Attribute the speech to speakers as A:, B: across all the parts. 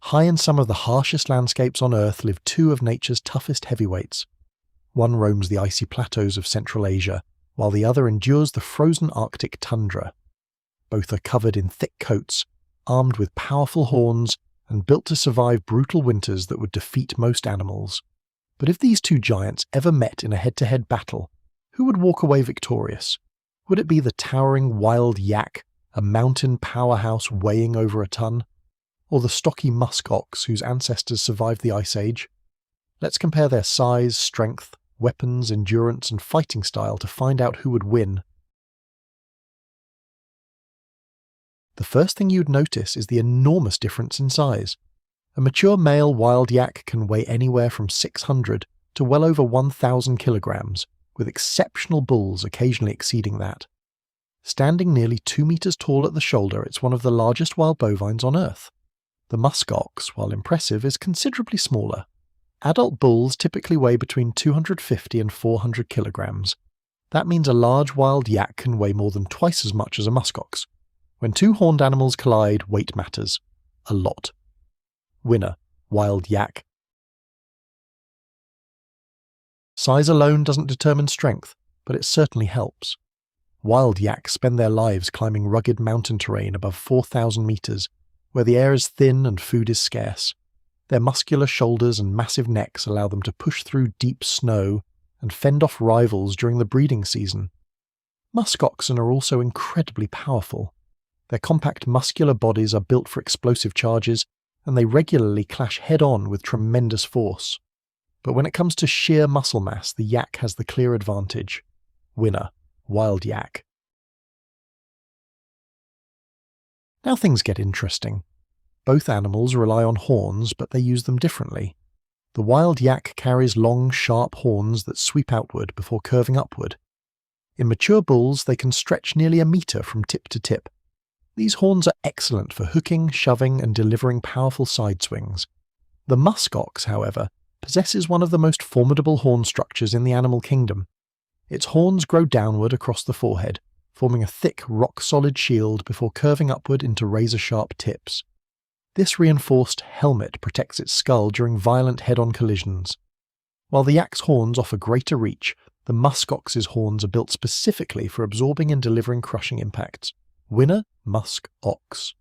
A: High in some of the harshest landscapes on Earth live two of nature's toughest heavyweights. One roams the icy plateaus of Central Asia, while the other endures the frozen Arctic tundra. Both are covered in thick coats, armed with powerful horns, and built to survive brutal winters that would defeat most animals. But if these two giants ever met in a head-to-head battle, who would walk away victorious? Would it be the towering Wild Yak, a mountain powerhouse weighing over a ton? Or the stocky Musk Ox whose ancestors survived the Ice Age? Let's compare their size, strength, weapons, endurance, and fighting style to find out who would win. The first thing you'd notice is the enormous difference in size. A mature male wild yak can weigh anywhere from 600 to well over 1,000 kilograms, with exceptional bulls occasionally exceeding that. Standing nearly 2 meters tall at the shoulder, it's one of the largest wild bovines on Earth. The Musk Ox, while impressive, is considerably smaller. Adult bulls typically weigh between 250 and 400 kilograms. That means a large wild yak can weigh more than twice as much as a Musk Ox. When two horned animals collide, weight matters. A lot. Winner, Wild Yak. Size alone doesn't determine strength, but it certainly helps. Wild yaks spend their lives climbing rugged mountain terrain above 4,000 meters, where the air is thin and food is scarce. Their muscular shoulders and massive necks allow them to push through deep snow and fend off rivals during the breeding season. Musk oxen are also incredibly powerful. Their compact muscular bodies are built for explosive charges, and they regularly clash head-on with tremendous force. But when it comes to sheer muscle mass, the yak has the clear advantage. Winner, Wild Yak. Now things get interesting. Both animals rely on horns, but they use them differently. The wild yak carries long, sharp horns that sweep outward before curving upward. In mature bulls, they can stretch nearly a meter from tip to tip. These horns are excellent for hooking, shoving, and delivering powerful side swings. The musk ox, however, possesses one of the most formidable horn structures in the animal kingdom. Its horns grow downward across the forehead, forming a thick, rock-solid shield before curving upward into razor-sharp tips. This reinforced helmet protects its skull during violent head-on collisions. While the yak's horns offer greater reach, the musk ox's horns are built specifically for absorbing and delivering crushing impacts. Winner, Musk Ox.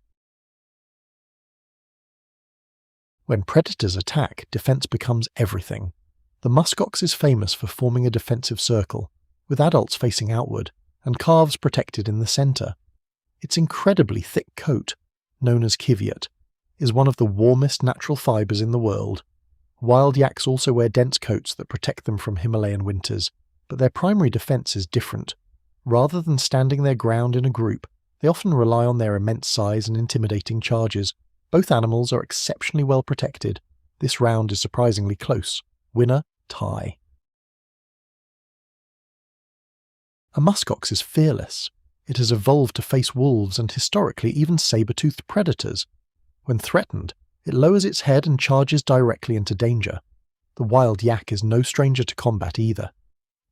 A: When predators attack, defense becomes everything. The musk ox is famous for forming a defensive circle, with adults facing outward, and calves protected in the center. Its incredibly thick coat, known as kivyat, is one of the warmest natural fibers in the world. Wild yaks also wear dense coats that protect them from Himalayan winters, but their primary defense is different. Rather than standing their ground in a group, they often rely on their immense size and intimidating charges. Both animals are exceptionally well protected. This round is surprisingly close. Winner, tie. A musk ox is fearless. It has evolved to face wolves and historically even saber-toothed predators. When threatened, it lowers its head and charges directly into danger. The wild yak is no stranger to combat either.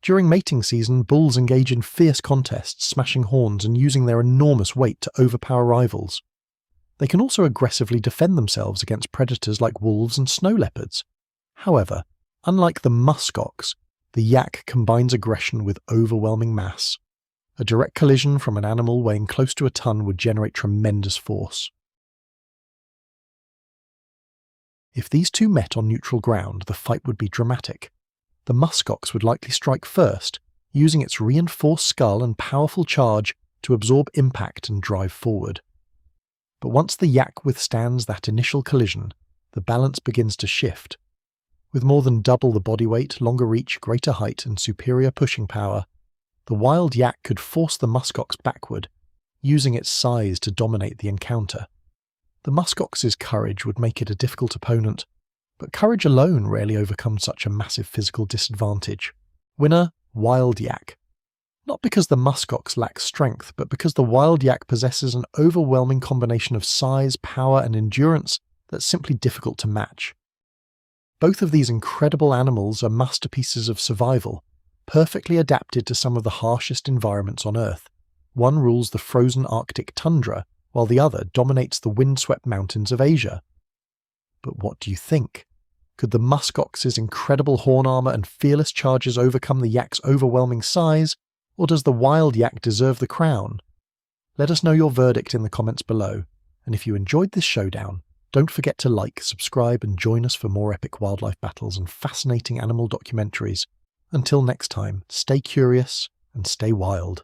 A: During mating season, bulls engage in fierce contests, smashing horns and using their enormous weight to overpower rivals. They can also aggressively defend themselves against predators like wolves and snow leopards. However, unlike the musk ox, the yak combines aggression with overwhelming mass. A direct collision from an animal weighing close to a ton would generate tremendous force. If these two met on neutral ground, the fight would be dramatic. The musk ox would likely strike first, using its reinforced skull and powerful charge to absorb impact and drive forward. But once the yak withstands that initial collision, the balance begins to shift. With more than double the body weight, longer reach, greater height, and superior pushing power, the wild yak could force the musk ox backward, using its size to dominate the encounter. The musk ox's courage would make it a difficult opponent, but courage alone rarely overcomes such a massive physical disadvantage. Winner, Wild Yak. Not because the musk ox lacks strength, but because the wild yak possesses an overwhelming combination of size, power, and endurance that's simply difficult to match. Both of these incredible animals are masterpieces of survival, perfectly adapted to some of the harshest environments on Earth. One rules the frozen Arctic tundra, while the other dominates the windswept mountains of Asia. But what do you think? Could the Musk Ox's incredible horn armour and fearless charges overcome the yak's overwhelming size, or does the Wild Yak deserve the crown? Let us know your verdict in the comments below, and if you enjoyed this showdown, don't forget to like, subscribe and join us for more epic wildlife battles and fascinating animal documentaries. Until next time, stay curious and stay wild.